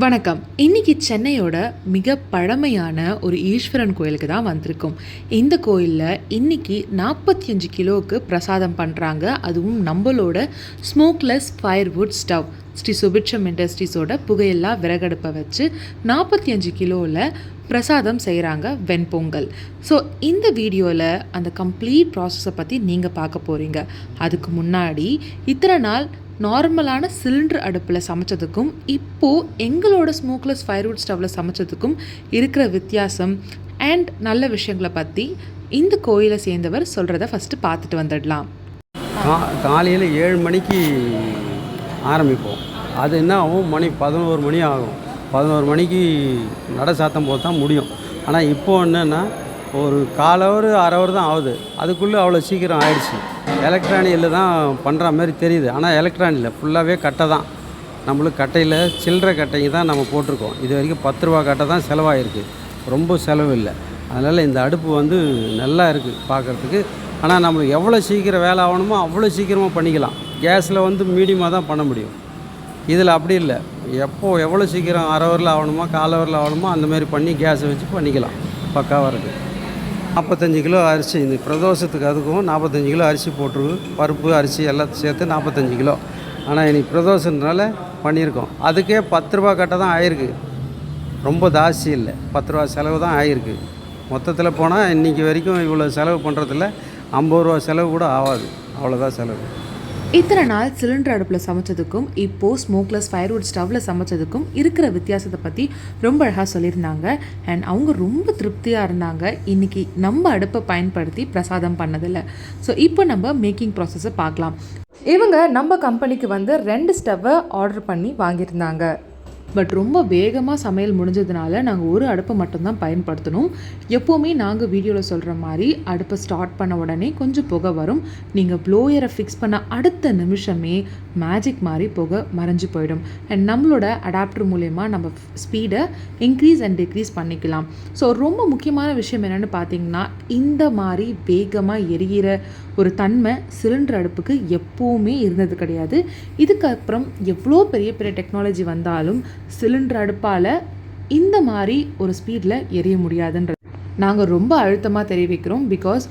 வணக்கம். இன்னைக்கு சென்னையோட மிக பழமையான ஒரு ஈஸ்வரன் கோயிலுக்கு தான் வந்திருக்கோம். இந்த கோயிலில் இன்னைக்கு 45 கிலோவுக்கு பிரசாதம் பண்ணுறாங்க. அதுவும் நம்மளோட ஸ்மோக்லெஸ் ஃபயர்வுட் ஸ்டவ் ஸ்ரீ சுபிக்ஷம் இண்டஸ்ட்ரீஸோட புகையில்லா விறகடுப்பை வச்சு 45 கிலோவில் பிரசாதம் செய்கிறாங்க வெண்பொங்கல். ஸோ இந்த வீடியோவில் அந்த கம்ப்ளீட் ப்ராசஸை பற்றி நீங்கள் பார்க்க போகிறீங்க. அதுக்கு முன்னாடி இத்தனை நாள் நார்மலான சிலிண்டர் அடுப்பில் சமைச்சதுக்கும் இப்போது எங்களோட ஸ்மோக்லெஸ் ஃபயர்வுட் ஸ்டவ்வில் சமைச்சதுக்கும் இருக்கிற வித்தியாசம் அண்ட் நல்ல விஷயங்களை பற்றி இந்த கோயிலை சேர்ந்தவர் சொல்கிறத ஃபஸ்ட்டு பார்த்துட்டு வந்துடலாம். காலையில் 7 மணிக்கு ஆரம்பிப்போம். அது என்ன ஆகும், மணி 11 மணி ஆகும். 11 மணிக்கு நடை சாத்தம் போது தான் முடியும். ஆனால் இப்போது என்னென்னா ஒரு 1/4 ஹவர் 1/2 ஹவர் தான் ஆகுது. அதுக்குள்ளே அவ்வளோ சீக்கிரம் ஆயிடுச்சு. எலக்ட்ரானியில் தான் பண்ணுற மாதிரி தெரியுது. ஆனால் எலக்ட்ரானியில் ஃபுல்லாகவே கட்டை தான். நம்மளுக்கு கட்டையில் சில்லறை கட்டைங்க தான் நம்ம போட்டிருக்கோம். இது வரைக்கும் 10 ரூபா கட்டை தான் செலவாகிருக்கு. ரொம்ப செலவு இல்லை. அதனால் இந்த அடுப்பு நல்லா இருக்குது பார்க்குறதுக்கு. ஆனால் நம்மளுக்கு எவ்வளோ சீக்கிரம் வேலை ஆகணுமோ அவ்வளோ சீக்கிரமாக பண்ணிக்கலாம். கேஸில் மீடியமாக தான் பண்ண முடியும். இதில் அப்படி இல்லை. எவ்வளோ சீக்கிரம் 1/2 ஹவரில் ஆகணுமோ 1/4 ஹவரில் ஆகணுமோ அந்தமாரி பண்ணி கேஸை வச்சு பண்ணிக்கலாம். பக்காவாக இருக்குது. 45 கிலோ அரிசி, இந்த பிரதோஷத்துக்கு அதுக்கும் 45 கிலோ அரிசி போட்டுருக்கு. பருப்பு அரிசி எல்லாத்தையும் சேர்த்து 45 கிலோ. ஆனால் இன்றைக்கி பிரதோஷன்றனால பண்ணியிருக்கோம். அதுக்கே 10 ரூபா கட்டை தான் ஆகிருக்கு. ரொம்ப ஜாஸ்தி இல்லை, 10 ரூபா செலவு தான் ஆகிருக்கு. மொத்தத்தில் போனால் இன்றைக்கி வரைக்கும் இவ்வளோ செலவு பண்ணுறதில்ல. 50 ரூபா செலவு கூட ஆகாது. அவ்வளோதான் செலவு. இத்தனை நாள் சிலிண்டர் அடுப்பில் சமைச்சதுக்கும் இப்போது ஸ்மோக்லெஸ் ஃபயர்வுட் ஸ்டவ்வில் சமைச்சதுக்கும் இருக்கிற வித்தியாசத்தை பற்றி ரொம்ப அழகாக சொல்லியிருந்தாங்க. அண்ட் அவங்க ரொம்ப திருப்தியாக இருந்தாங்க இன்றைக்கி நம்ம அடுப்பை பயன்படுத்தி பிரசாதம் பண்ணதில்லை. ஸோ இப்போ நம்ம மேக்கிங் ப்ராசஸை பார்க்கலாம். இவங்க நம்ம கம்பெனிக்கு 2 ஸ்டவ்வை ஆர்டர் பண்ணி வாங்கியிருந்தாங்க. பட் ரொம்ப வேகமாக சமையல் முடிஞ்சதுனால நாங்கள் ஒரு அடுப்பை மட்டும்தான் பயன்படுத்தணும். எப்போவுமே நாங்கள் வீடியோவில் சொல்கிற மாதிரி அடுப்பை ஸ்டார்ட் பண்ண உடனே கொஞ்சம் புகை வரும். நீங்கள் ப்ளோயரை ஃபிக்ஸ் பண்ண அடுத்த நிமிஷமே மேஜிக் மாதிரி புகை மறைஞ்சு போயிடும். அண்ட் நம்மளோட அடாப்டர் மூலயமா நம்ம ஸ்பீடை இன்க்ரீஸ் அண்ட் டிக்ரீஸ் பண்ணிக்கலாம். ஸோ ரொம்ப முக்கியமான விஷயம் என்னென்னு பார்த்தீங்கன்னா, இந்த மாதிரி வேகமாக எரிகிற ஒரு தன்மை சிலிண்டர் அடுப்புக்கு எப்போவுமே இருந்தது கிடையாது. இதுக்கப்புறம் எவ்வளோ பெரிய பெரிய டெக்னாலஜி வந்தாலும் சிலிண்டர் அடுப்பால் இந்த மாதிரி ஒரு ஸ்பீடில் எரிய முடியாதுன்றது நாங்கள் ரொம்ப அழுத்தமாக தெரிவிக்கிறோம். பிகாஸ்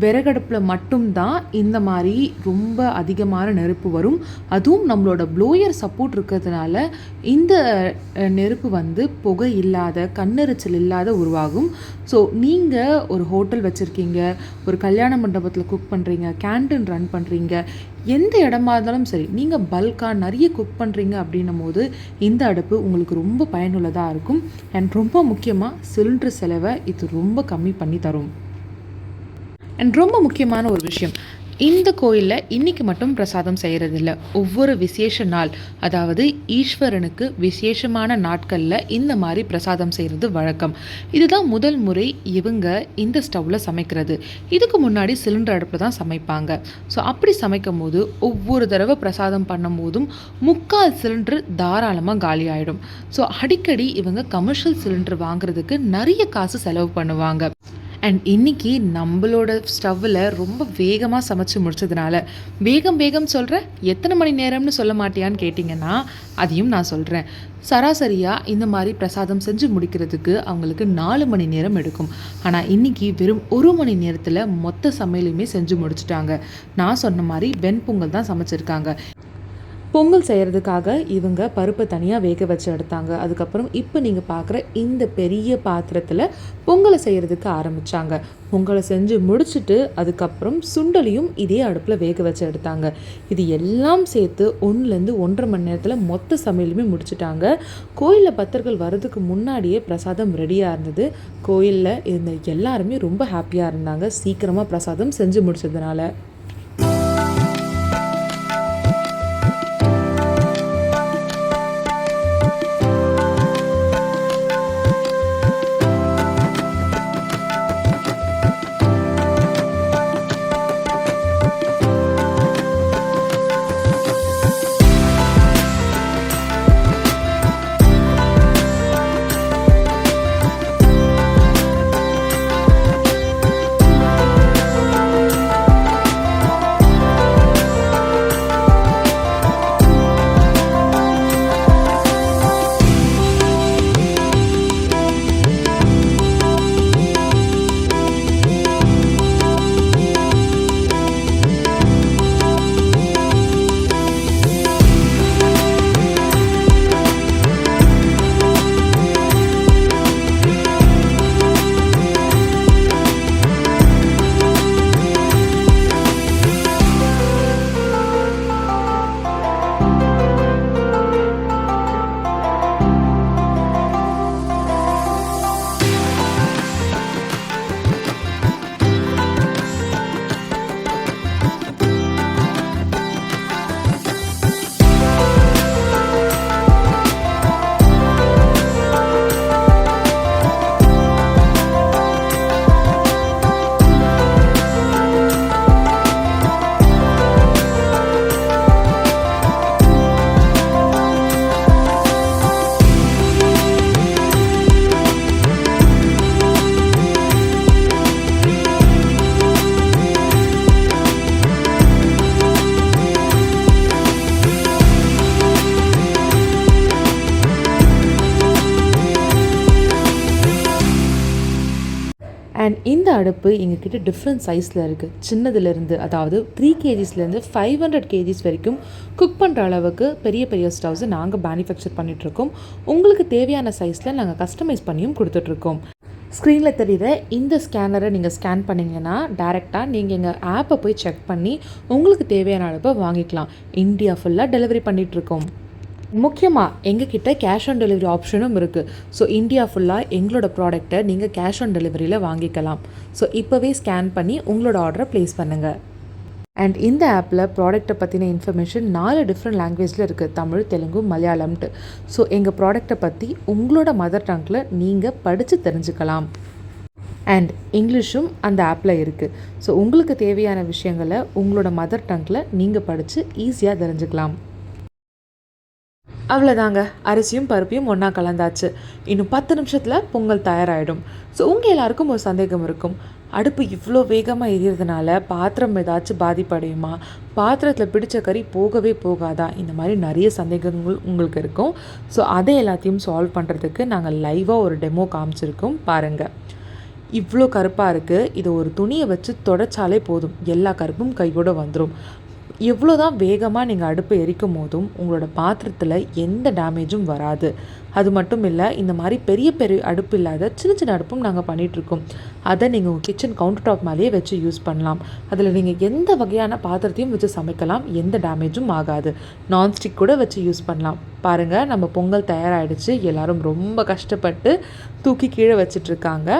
விறகடுப்பில் மட்டும்தான் இந்த மாதிரி ரொம்ப அதிகமான நெருப்பு வரும். அதுவும் நம்மளோட ப்ளோயர் சப்போர்ட் இருக்கிறதுனால இந்த நெருப்பு புகை இல்லாத கண்ணெரிச்சல் இல்லாத உருவாகும். ஸோ நீங்கள் ஒரு ஹோட்டல் வச்சுருக்கீங்க, ஒரு கல்யாண மண்டபத்தில் குக் பண்ணுறீங்க, கேன்டீன் ரன் பண்ணுறீங்க, எந்த இடமா இருந்தாலும் சரி, நீங்கள் பல்காக நிறைய குக் பண்ணுறீங்க அப்படின்னும் போது இந்த அடுப்பு உங்களுக்கு ரொம்ப பயனுள்ளதாக இருக்கும். அண்ட் ரொம்ப முக்கியமாக சிலிண்டர் செலவை இது ரொம்ப கம்மி பண்ணி தரும். அண்ட் ரொம்ப முக்கியமான ஒரு விஷயம், இந்த கோயிலில் இன்றைக்கி மட்டும் பிரசாதம் செய்கிறதில்ல. ஒவ்வொரு விசேஷ நாள், அதாவது ஈஸ்வரனுக்கு விசேஷமான நாட்களில் இந்த மாதிரி பிரசாதம் செய்கிறது வழக்கம். இதுதான் முதல் முறை இவங்க இந்த ஸ்டவ்வில் சமைக்கிறது. இதுக்கு முன்னாடி சிலிண்டர் அடுப்பில் தான் சமைப்பாங்க. ஸோ அப்படி சமைக்கும் போது ஒவ்வொரு தடவை பிரசாதம் பண்ணும் போதும் 3/4 சிலிண்டர் தாராளமாக காலி ஆகிடும். ஸோ அடிக்கடி இவங்க கமர்ஷியல் சிலிண்டர் வாங்குறதுக்கு நிறைய காசு செலவு பண்ணுவாங்க. அண்ட் இன்றைக்கி நம்மளோட ஸ்டவ்வில் ரொம்ப வேகமாக சமைச்சு முடிச்சதுனால, வேகம் சொல்கிற எத்தனை மணி நேரம்னு சொல்ல மாட்டியான்னு கேட்டிங்கன்னா அதையும் நான் சொல்கிறேன். சராசரியாக இந்த மாதிரி பிரசாதம் செஞ்சு முடிக்கிறதுக்கு அவங்களுக்கு 4 மணி நேரம் எடுக்கும். ஆனால் இன்றைக்கி வெறும் 1 மணி நேரத்தில் மொத்த சமையலையுமே செஞ்சு முடிச்சுட்டாங்க. நான் சொன்ன மாதிரி வெண்பொங்கல் தான் சமைச்சிருக்காங்க. பொங்கல் செய்கிறதுக்காக இவங்க பருப்பை தனியாக வேக வச்சு எடுத்தாங்க. அதுக்கப்புறம் இப்போ நீங்கள் பார்க்குற இந்த பெரிய பாத்திரத்தில் பொங்கலை செய்கிறதுக்கு ஆரம்பித்தாங்க. பொங்கலை செஞ்சு முடிச்சுட்டு அதுக்கப்புறம் சுண்டலையும் இதே அடுப்பில் வேக வச்சு எடுத்தாங்க. இது எல்லாம் சேர்த்து 1லேருந்து 1.5 மணி நேரத்தில் மொத்த சமையலுமே முடிச்சுட்டாங்க. கோயிலில் பக்தர்கள் வர்றதுக்கு முன்னாடியே பிரசாதம் ரெடியாக இருந்தது. கோயிலில் இருந்த எல்லாருமே ரொம்ப ஹாப்பியாக இருந்தாங்க சீக்கிரமாக பிரசாதம் செஞ்சு முடிச்சதுனால. அண்ட் இந்த அடுப்பு எங்ககிட்ட டிஃப்ரெண்ட் சைஸில் இருக்குது. சின்னதுலேருந்து, அதாவது 3 kgsலேருந்து 500 kgs வரைக்கும் குக் பண்ணுற அளவுக்கு பெரிய பெரிய ஸ்டவ்ஸை நாங்கள் மேனுஃபேக்சர் பண்ணிகிட்ருக்கோம். உங்களுக்கு தேவையான சைஸில் நாங்கள் கஸ்டமைஸ் பண்ணியும் கொடுத்துட்ருக்கோம். ஸ்க்ரீனில் தெரிகிற இந்த ஸ்கேனரை நீங்கள் ஸ்கேன் பண்ணிங்கன்னா டேரெக்டாக நீங்கள் எங்கள் ஆப்பை போய் செக் பண்ணி உங்களுக்கு தேவையான அடுப்பை வாங்கிக்கலாம். இந்தியா ஃபுல்லாக டெலிவரி பண்ணிகிட்ருக்கோம். முக்கியமாக எங்ககிட்ட கேஷ் ஆன் டெலிவரி ஆப்ஷனும் இருக்குது. ஸோ இந்தியா ஃபுல்லாக எங்களோட ப்ராடக்டை நீங்கள் கேஷ் ஆன் டெலிவரியில் வாங்கிக்கலாம். ஸோ இப்போவே ஸ்கேன் பண்ணி உங்களோட ஆர்டரை ப்ளேஸ் பண்ணுங்கள். அண்ட் இந்த ஆப்பில் ப்ராடக்ட்டை பற்றின இன்ஃபர்மேஷன் 4 டிஃப்ரெண்ட் லாங்குவேஜில் இருக்குது. தமிழ், தெலுங்கு, மலையாளம்ட்டு. ஸோ எங்கள் ப்ராடக்ட்டை பற்றி உங்களோட மதர் டங்கில் நீங்கள் படித்து தெரிஞ்சுக்கலாம். அண்ட் இங்கிலீஷும் அந்த ஆப்பில் இருக்குது. ஸோ உங்களுக்கு தேவையான விஷயங்களை உங்களோட மதர் டங்கில் நீங்கள் படித்து ஈஸியாக தெரிஞ்சுக்கலாம். அவ்வளோதாங்க, அரிசியும் பருப்பையும் ஒன்றா கலந்தாச்சு. இன்னும் 10 நிமிஷத்தில் பொங்கல் தயாராகிடும். ஸோ உங்கள் எல்லாருக்கும் ஒரு சந்தேகம் இருக்கும், அடுப்பு இவ்வளோ வேகமாக எரியறதுனால பாத்திரம் ஏதாச்சும் பாதிப்படையுமா, பாத்திரத்தில் பிடிச்ச கறி போகவே போகாதா, இந்த மாதிரி நிறைய சந்தேகங்கள் உங்களுக்கு இருக்கும். ஸோ அதை எல்லாத்தையும் சால்வ் பண்ணுறதுக்கு நாங்கள் லைவாக ஒரு டெமோ காமிச்சிருக்கோம், பாருங்கள். இவ்வளோ கருப்பாக இருக்குது. இதை ஒரு துணியை வச்சு தொடச்சாலே போதும், எல்லா கருப்பும் கையோடு வந்துடும். எவ்வளோ தான் வேகமாக நீங்கள் அடுப்பை எரிக்கும் போதும் உங்களோட பாத்திரத்தில் எந்த டேமேஜும் வராது. அது மட்டும் இல்லை, இந்த மாதிரி பெரிய பெரிய அடுப்பு இல்லாத சின்ன சின்ன அடுப்பும் நாங்கள் பண்ணிகிட்ருக்கோம். அதை நீங்கள் உங்கள் கிச்சன் கவுண்டர் டாப் மேலேயே வச்சு யூஸ் பண்ணலாம். அதில் நீங்கள் எந்த வகையான பாத்திரத்தையும் வச்சு சமைக்கலாம், எந்த டேமேஜும் ஆகாது. நான்ஸ்டிக் கூட வச்சு யூஸ் பண்ணலாம். பாருங்கள், நம்ம பொங்கல் தயாராகிடுச்சு. எல்லோரும் ரொம்ப கஷ்டப்பட்டு தூக்கி கீழே வச்சிட்ருக்காங்க.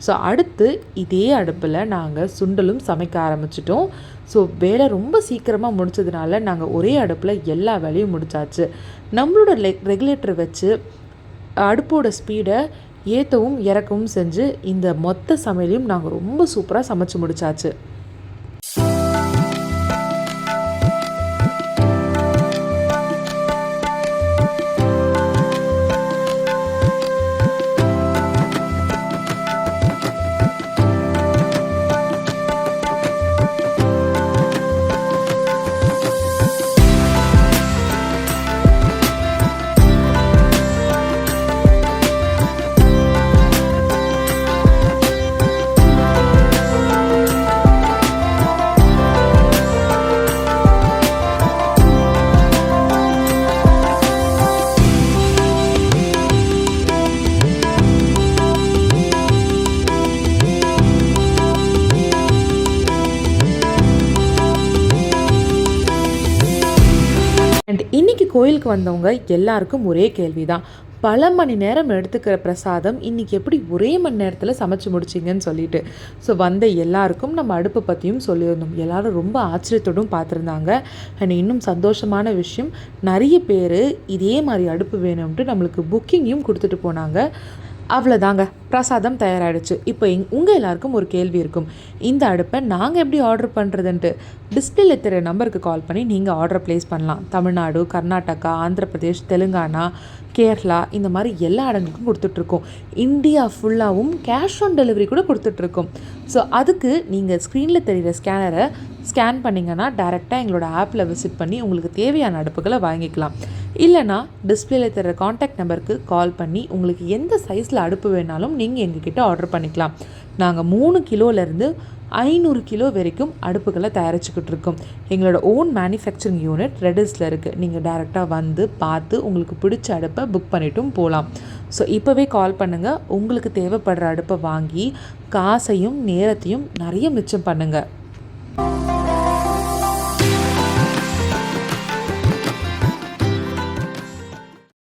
ஸோ அடுத்து இதே அடுப்பில் நாங்கள் சுண்டலும் சமைக்க ஆரம்பிச்சிட்டோம். ஸோ வேலை ரொம்ப சீக்கிரமாக முடிச்சதுனால நாங்கள் ஒரே அடுப்பில் எல்லா வேலையும் முடித்தாச்சு. நம்மளோட ரெகுலேட்டர் வச்சு அடுப்போட ஸ்பீடை ஏற்றவும் இறக்கவும் செஞ்சு இந்த மொத்த சமையலையும் நாங்கள் ரொம்ப சூப்பராக சமைச்சு முடித்தாச்சு. அண்ட் இன்றைக்கி கோயிலுக்கு வந்தவங்க எல்லாருக்கும் ஒரே கேள்வி தான், பல மணி நேரம் எடுத்துக்கிற பிரசாதம் இன்றைக்கி எப்படி ஒரே மணி நேரத்தில் சமைச்சு முடிச்சிங்கன்னு சொல்லிட்டு. ஸோ வந்த எல்லாருக்கும் நம்ம அடுப்பை பற்றியும் சொல்லியிருந்தோம். எல்லோரும் ரொம்ப ஆச்சரியத்தோடும் பார்த்துருந்தாங்க. அண்ட் இன்னும் சந்தோஷமான விஷயம், நிறைய பேர் இதே மாதிரி அடுப்பு வேணும்ன்ட்டு நம்மளுக்கு புக்கிங்கையும் கொடுத்துட்டு போனாங்க. அவ்வளோதாங்க, பிரசாதம் தயாராகிடுச்சு. இப்போ உங்கள் எல்லாருக்கும் ஒரு கேள்வி இருக்கும், இந்த அடுப்பை நாங்கள் எப்படி ஆர்டர் பண்ணுறதுன்ட்டு. டிஸ்பிளேல தெரிய நம்பருக்கு கால் பண்ணி நீங்கள் ஆர்டர் ப்ளேஸ் பண்ணலாம். தமிழ்நாடு, கர்நாடகா, ஆந்திர பிரதேஷ், தெலுங்கானா, கேரளா, இந்த மாதிரி எல்லா இடங்களுக்கும் கொடுத்துட்ருக்கோம். இந்தியா ஃபுல்லாகவும் கேஷ் ஆன் டெலிவரி கூட கொடுத்துட்ருக்கோம். ஸோ அதுக்கு நீங்கள் ஸ்க்ரீனில் தெரிகிற ஸ்கேனரை ஸ்கேன் பண்ணிங்கன்னா டேரெக்டாக எங்களோட ஆப்பில் விசிட் பண்ணி உங்களுக்கு தேவையான அடுப்புகளை வாங்கிக்கலாம். இல்லைனா டிஸ்பிளேல தர காண்டாக்ட் நம்பருக்கு கால் பண்ணி உங்களுக்கு எந்த சைஸில் அடுப்பு வேணாலும் நீங்கள் எங்ககிட்ட ஆர்டர் பண்ணிக்கலாம். நாங்கள் 3 கிலோலேருந்து 500 கிலோ வரைக்கும் அடுப்புகளை தயாரிச்சுக்கிட்டு இருக்கோம். எங்களோட ஓன் மேனுஃபேக்சரிங் யூனிட் ரெடிஸில் இருக்குது. நீங்கள் டேரெக்டாக வந்து பார்த்து உங்களுக்கு பிடிச்ச அடுப்பை புக் பண்ணிட்டும் போகலாம். ஸோ இப்போவே கால் பண்ணுங்கள். உங்களுக்கு தேவைப்படுற அடுப்பை வாங்கி காசையும் நேரத்தையும் நிறைய மிச்சம் பண்ணுங்கள்.